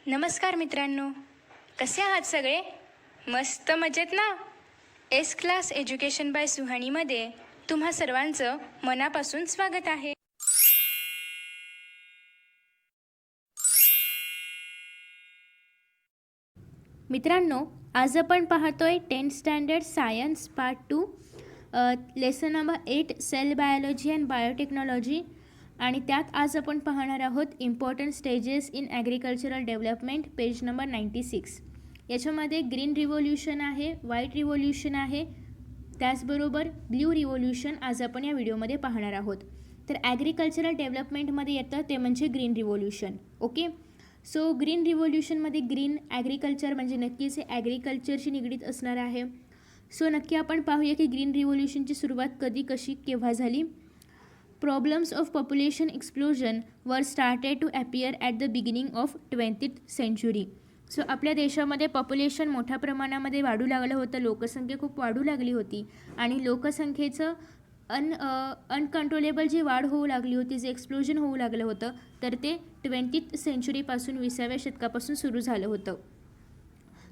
नमस्कार मित्रांनो, कसे आहात सगळे? मस्त मजेत ना? एस क्लास एज्युकेशन बाय सुहानीमध्ये तुम्हा सर्वांचं मनापासून स्वागत आहे. मित्रांनो, आज आपण पाहतोय 10th standard science part 2 lesson number 8 cell biology and biotechnology. आणि त्यात आज आपण पाहणार आहोत important stages in agricultural development, page number 96. याच्यामध्ये ग्रीन रिव्होल्यूशन आहे, व्हाईट रिव्होल्यूशन आहे, त्याचबरोबर ब्ल्यू रिव्होल्यूशन आज आपण या व्हिडिओमध्ये पाहणार आहोत. तर ॲग्रिकल्चरल डेव्हलपमेंटमध्ये येतं ते म्हणजे green revolution. Okay, so green रिव्होल्यूशनमध्ये ग्रीन ॲग्रिकल्चर म्हणजे नक्कीच हे ॲग्रिकल्चरशी निगडीत असणार आहे. सो नक्की आपण पाहूया की ग्रीन रिव्होल्यूशनची सुरुवात कधी, कशी, केव्हा झाली. Problems of population explosion were started to appear at the beginning of 20th century. So आपल्या देशामध्ये पॉप्युलेशन मोठ्या प्रमाणामध्ये वाढू लागलं होतं, लोकसंख्या खूप वाढू लागली होती आणि लोकसंख्येचं अनकंट्रोलेबल जी वाढ होऊ लागली होती, जे एक्सप्लोजन होऊ लागलं होतं, तर ते 20th centuryपासून 20व्या शतकापासून सुरू झालं होतं.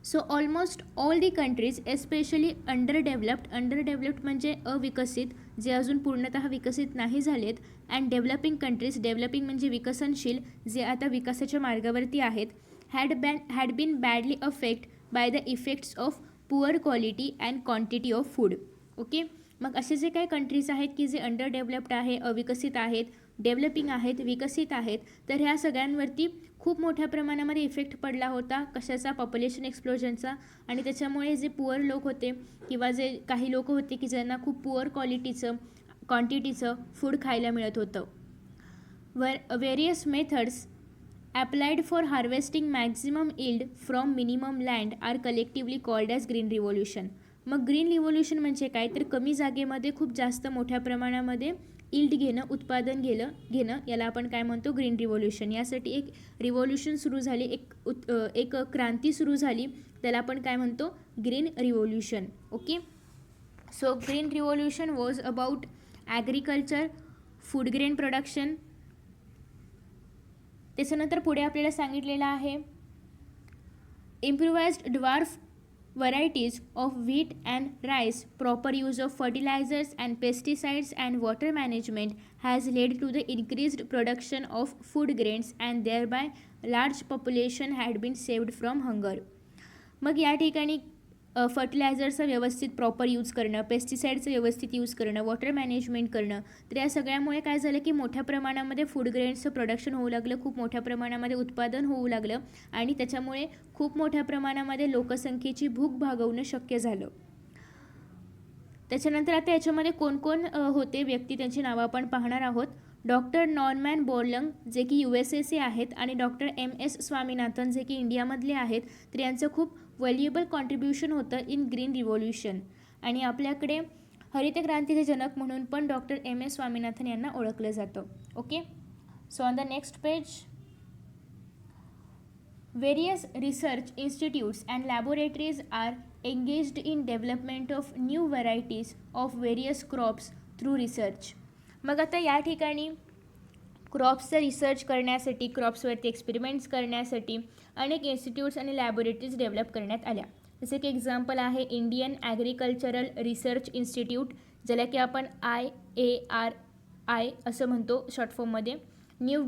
So almost all the countries especially underdeveloped म्हणजे अविकसित, जे अजून पूर्णतः विकसित नाही झालेत, अँड डेव्हलपिंग कंट्रीज, डेव्हलपिंग म्हणजे विकसनशील, जे आता विकासाच्या मार्गावरती आहेत, had been badly affect by the effects of poor quality and quantity of food. Okay, मग असे जे काही कंट्रीज आहेत की जे अंडरडेव्हलप्ड आहे, अविकसित आहेत, डेव्हलपिंग आहेत, विकसित आहेत, तर ह्या सगळ्यांवरती खूप मोठ्या प्रमाणामध्ये इफेक्ट पडला होता. कशाचा? पॉप्युलेशन एक्सप्लोजनचा. आणि त्याच्यामुळे जे पुअर लोक होते किंवा जे काही लोक होते की ज्यांना खूप पुअर क्वांटिटीचं फूड खायला मिळत होतं. Various methods applied for harvesting maximum yield from minimum land are collectively called as green revolution. मग ग्रीन रिव्होल्यूशन म्हणजे काय? तर कमी जागेमध्ये खूप जास्त मोठ्या प्रमाणामध्ये यील्ड घेणं, उत्पादन घेणं याला आपण काय म्हणतो? Green revolution. यासाठी एक रिव्होल्यूशन सुरू झाली, एक क्रांती सुरू झाली, त्याला आपण काय म्हणतो? Green revolution. Okay, so green revolution was about agriculture, food grain production. त्याच्यानंतर पुढे आपल्याला सांगितलेलं आहे improvised dwarf varieties of wheat and rice, proper use of fertilisers and pesticides and water management has led to the increased production of food grains and thereby large population had been saved from hunger. मग या ठिकाणी फर्टिलायझरचं व्यवस्थित proper use करणं, पेस्टिसाईडचं व्यवस्थित use करणं, water management करणं, तर या सगळ्यामुळे काय झालं की मोठ्या प्रमाणामध्ये फूड ग्रेन्सचं प्रोडक्शन होऊ लागलं, खूप मोठ्या प्रमाणामध्ये उत्पादन होऊ लागलं आणि त्याच्यामुळे खूप मोठ्या प्रमाणामध्ये लोकसंख्येची भूक भागवणं शक्य झालं. त्याच्यानंतर आता याच्यामध्ये कोण कोण होते व्यक्ती, त्यांची नावं आपण पाहणार आहोत. डॉक्टर नॉर्मॅन बोरलंग, जे की USA आहेत, आणि डॉक्टर MS स्वामीनाथन, जे की इंडियामधले आहेत. तर यांचं खूप व्हॅल्युएबल कॉन्ट्रीब्युशन होतं इन ग्रीन रिव्होल्यूशन. आणि आपल्याकडे हरित क्रांतीचे जनक म्हणून पण डॉक्टर MS स्वामीनाथन यांना ओळखलं जातं. Okay, so on the next page, various research institutes and laboratories are engaged in development of new varieties of various crops through research. मग आता या ठिकाणी क्रॉप्सचा रिसर्च करण्यासाठी, क्रॉप्सवरती एक्सपेरिमेंट्स करण्यासाठी अनेक इन्स्टिट्यूट्स आणि लॅबोरेटरीज डेव्हलप करण्यात आल्या. जसे की एक्झाम्पल आहे इंडियन ॲग्रिकल्चरल रिसर्च इन्स्टिट्यूट, ज्याला की आपण IARI असं म्हणतो शॉर्ट फॉर्ममध्ये. न्यू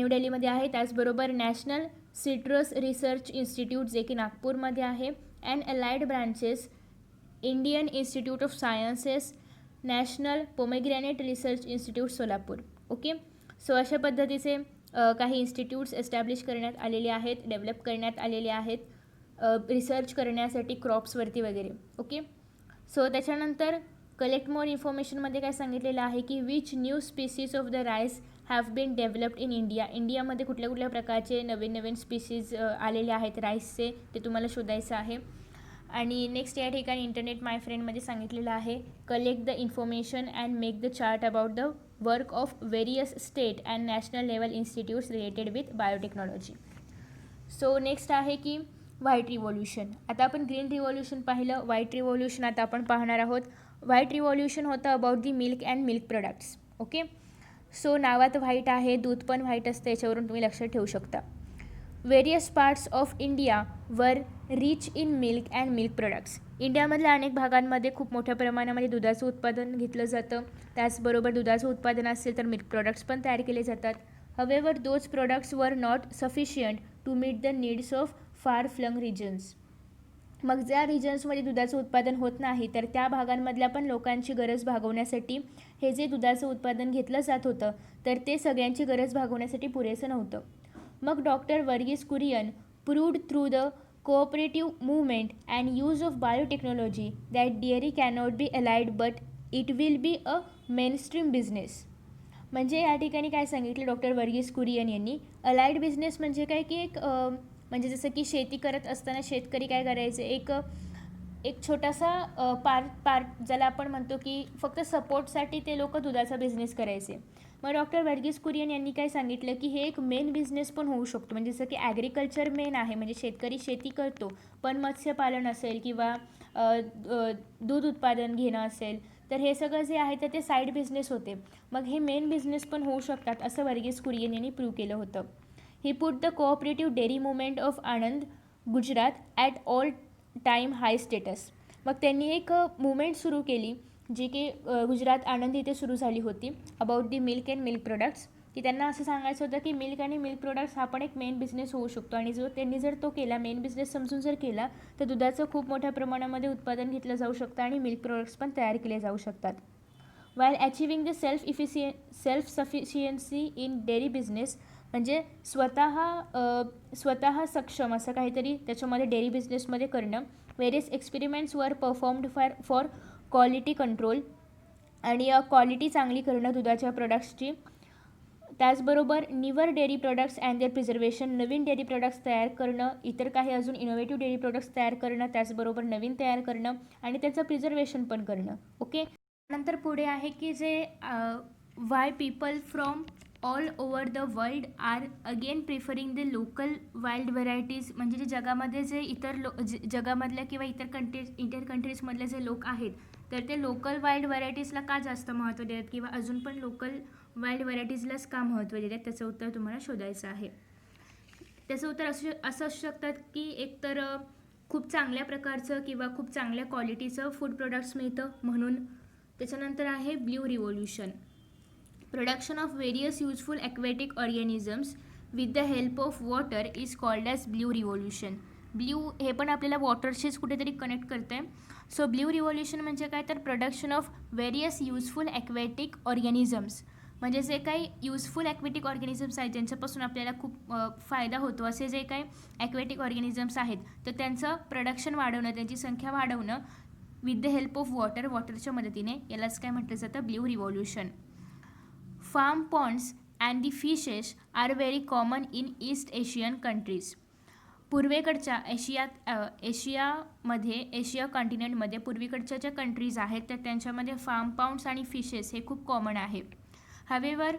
दिल्लीमध्ये आहे. त्याचबरोबर नॅशनल सिट्रस रिसर्च इन्स्टिट्यूट, जे की नागपूरमध्ये आहे. And allied branches, Indian institute of sciences, national pomegranate research institute, Solapur. Okay, so अशा पद्धतीचे काही इन्स्टिट्यूट्स एस्टॅब्लिश करण्यात आलेले आहेत, डेव्हलप करण्यात आलेले आहेत रिसर्च करण्यासाठी क्रॉप्सवरती वगैरे. ओके, सो त्याच्यानंतर कलेक्ट मोर इन्फॉर्मेशनमध्ये काय सांगितलेलं आहे की which new species of the rice have been developed in India. इंडियामध्ये कुठल्या कुठल्या प्रकारचे नवीन स्पीसीज आलेले आहेत राईसचे, ते तुम्हाला शोधायचं आहे. आणि नेक्स्ट या ठिकाणी इंटरनेट माय फ्रेंडमध्ये सांगितलेलं आहे collect the information and make the chart about the work of various state and national level institutes related with biotechnology. So next आहे की व्हाईट रिव्होल्यूशन. आता आपण ग्रीन रिव्होल्यूशन पाहिलं, व्हाईट रिव्होल्यूशन आता आपण पाहणार आहोत. व्हाईट रिव्होल्यूशन होतं about the milk and milk products. Okay, so नावात व्हाईट आहे, दूध पण व्हाईट असतं, याच्यावरून तुम्ही लक्षात ठेवू शकता. Various parts of India were rich in milk and milk products. इंडियामधल्या अनेक भागांमध्ये खूप मोठ्या प्रमाणामध्ये दुधाचं उत्पादन घेतलं जातं. त्याचबरोबर दुधाचं उत्पादन असेल तर मिल्क प्रोडक्ट्स पण तयार केले जातात. However those products were not sufficient to meet the needs of far flung regions. मग ज्या रिजन्समध्ये दुधाचं उत्पादन होत नाही तर त्या भागांमधल्या पण लोकांची गरज भागवण्यासाठी हे जे दुधाचं उत्पादन घेतलं जात होतं तर ते सगळ्यांची गरज भागवण्यासाठी पुरेसं नव्हतं. मग doctor Verghese Kurien proved through the cooperative movement and use of biotechnology that dairy cannot be allied but it will be a mainstream business. म्हणजे या ठिकाणी काय सांगितलं डॉक्टर वर्गीस कुरियन यांनी, अलाइड बिझनेस म्हणजे काय की म्हणजे जसं की शेती करत असताना शेतकरी काय करायचे, एक छोटासा पार्ट ज्याला आपण म्हणतो की फक्त सपोर्टसाठी ते लोक दुधाचा बिझनेस करायचे. मग डॉक्टर वर्गीस कुरियन यांनी काय सांगितलं की हे एक मेन बिझनेस पण होऊ शकतो. म्हणजे जसं की ॲग्रिकल्चर मेन आहे, म्हणजे शेतकरी शेती करतो, पण मत्स्यपालन असेल किंवा दूध उत्पादन घेणं असेल तर हे सगळं जे आहे तर ते साईड बिझनेस होते. मग हे मेन बिझनेस पण होऊ शकतात असं वर्गीस कुरियन यांनी प्रूव्ह केलं होतं. He put the cooperative dairy movement of Anand Gujarat at all time high status. मग त्यांनी एक मुवमेंट सुरू केली जी की गुजरात आनंद इथे सुरू झाली होती about the milk and milk products, की त्यांना असं सांगायचं होतं की मिल्क आणि मिल्क प्रोडक्ट्स हा पण एक मेन बिझनेस होऊ शकतो. आणि त्यांनी जर तो केला, मेन बिझनेस समजून जर केला तर दुधाचं खूप मोठ्या प्रमाणामध्ये उत्पादन घेतलं जाऊ शकतं आणि मिल्क प्रोडक्ट्स पण तयार केले जाऊ शकतात. While achieving the self sufficiency in dairy business, म्हणजे स्वतः सक्षम असं काहीतरी त्याच्यामध्ये डेअरी बिझनेसमध्ये करणं. Various experiments were performed for quality control, आणि क्वालिटी चांगली करणं दुधाच्या प्रोडक्ट्सची. त्याचबरोबर newer dairy products and their preservation, नवीन डेअरी प्रोडक्ट्स तयार करणं, इतर काही अजून इनोव्हेटिव्ह डेअरी प्रोडक्ट्स तयार करणं, त्याचबरोबर नवीन तयार करणं आणि त्याचं प्रिझर्वेशन पण करणं. ओके, नंतर पुढे आहे की जे why people from all over the world are again preferring the local wild varieties. म्हणजे जे जगामध्ये जे जगामधल्या किंवा इतर कंट्रीजमधले जे लोक आहेत तर ते लोकल वाईल्ड व्हरायटीजला का जास्त महत्त्व देतात किंवा अजून पण लोकल वाईल्ड व्हरायटीजलाच का महत्त्व देतात, त्याचं उत्तर तुम्हाला शोधायचं आहे. त्याचं उत्तर असं असू शकतात की एकतर खूप चांगल्या प्रकारचं किंवा खूप चांगल्या क्वालिटीचं फूड प्रोडक्ट्स मिळतं म्हणून. त्याच्यानंतर आहे blue revolution. Production of various useful aquatic organisms with the help of water is called as blue revolution. Blue हे पण आपल्याला वॉटरशीच कुठेतरी कनेक्ट करते. सो ब्ल्यू रिव्होल्यूशन म्हणजे काय तर production of various useful aquatic organisms, म्हणजे जे काही युजफुल ॲक्वेटिक ऑर्गॅनिझम्स आहेत ज्यांच्यापासून आपल्याला खूप फायदा होतो असे जे काही ॲक्वेटिक ऑर्गॅनिझम्स आहेत तर त्यांचं प्रोडक्शन वाढवणं, त्यांची संख्या वाढवणं विथ द हेल्प ऑफ वॉटरच्या मदतीने, यालाच काय म्हटलं जातं blue revolution. Farm ponds and the fishes are very common in East Asian countries. पूर्वेकडच्या एशिया कॉन्टिनेंटमध्ये पूर्वीकडच्या ज्या कंट्रीज आहेत तर त्यांच्यामध्ये फार्म पाऊंड्स आणि फिशेस हे खूप कॉमन आहे. However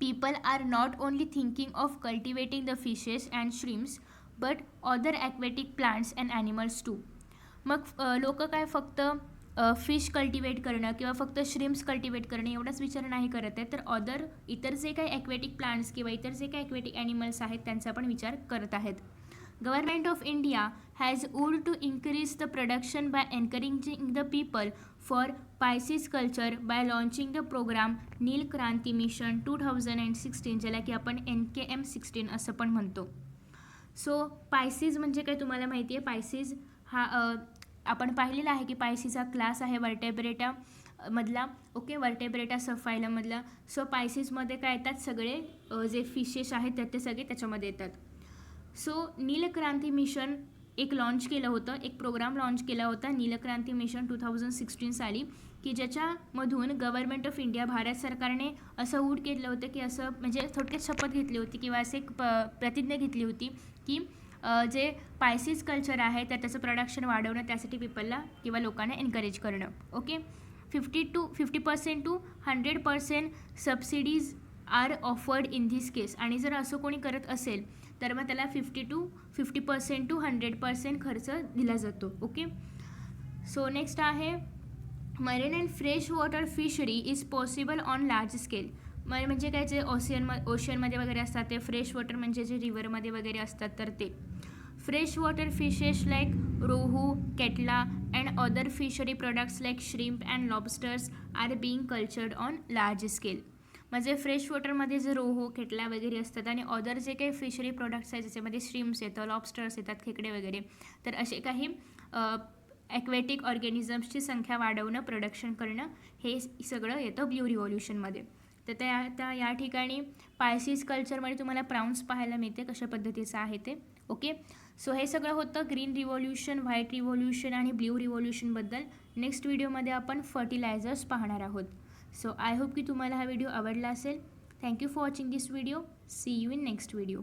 people are not only thinking of cultivating the fishes and shrimps but other aquatic plants and animals too. मग लोक काय फक्त फिश कल्टिवेट करणं किंवा फक्त श्रिम्स कल्टिवेट करणं एवढाच विचार नाही करत आहे, तर इतर जे काही ॲक्वेटिक प्लांट्स किंवा इतर जे काही ॲक्वेटिक ॲनिमल्स आहेत त्यांचा पण विचार करत आहेत. Government of India has would to increase the production by encouraging the people for pisces culture by launching the programme Neel Kranti mission 2016, ज्याला की आपण NKM16 असं पण म्हणतो. सो पायसीज म्हणजे काय तुम्हाला माहिती आहे, पायसीज हा आपण पाहिलेला आहे की पायसीज हा क्लास आहे वर्टेब्रेटा मधला. ओके, वर्टेब्रेटा सबफायलमधला. सो पायसीजमध्ये काय येतात सगळे जे फिशेस आहेत तर ते सगळे त्याच्यामध्ये येतात. सो नीलक्रांती मिशन एक लॉन्च केलं होतं, एक प्रोग्राम लॉन्च केला होता नीलक्रांती मिशन 2016 साली, की ज्याच्यामधून गव्हर्नमेंट ऑफ इंडिया भारत सरकारने असं वूड केलं होतं की असं म्हणजे थोडक्यात शपथ घेतली होती किंवा असे एक प्रतिज्ञा घेतली होती की जे पायसीस कल्चर आहे तर त्याचं प्रोडक्शन वाढवणं, त्यासाठी पीपलला किंवा लोकांना एनकरेज करणं. Okay, 50% to 100% subsidies are offered in this case. आणि जर असं कोणी करत असेल तर मग त्याला 50% to 100% खर्च दिला जातो. ओके, सो नेक्स्ट आहे marine and fresh water fishery is possible on large scale. म्हणजे काय जे ओशियनमध्ये वगैरे असतात ते, फ्रेश वॉटर म्हणजे जे रिव्हरमध्ये वगैरे असतात तर ते. Fresh water fishes like rohu, catla and other fishery products like shrimp and lobsters are being cultured on large scale. म्हणजे फ्रेश वॉटरमध्ये जे रोहू, केटला वगैरे असतात आणि अदर जे काही फिशरी प्रोडक्ट्स आहेत ज्याच्यामध्ये श्रिम्प्स येतं, लॉबस्टर्स येतात, खेकडे वगैरे, तर असे काही ॲक्वॅटिक ऑर्गॅनिझम्सची संख्या वाढवणं, प्रोडक्शन करणं, हे सगळं येतं ब्ल्यू रिव्होल्यूशनमध्ये. तर त्या या ठिकाणी पायसीस कल्चरमध्ये तुम्हाला प्राउन्स पाहायला मिळते कशा पद्धतीचं आहे ते. ओके, सो हे सगळं होतं ग्रीन रिव्होल्यूशन, व्हाईट रिव्होल्यूशन आणि ब्ल्यू रिव्होल्यूशनबद्दल. नेक्स्ट व्हिडिओमध्ये आपण फर्टिलायझर्स पाहणार आहोत. सो आय होप की तुम्हाला हा व्हिडिओ आवडला असेल. Thank you for watching this video. See you in next video.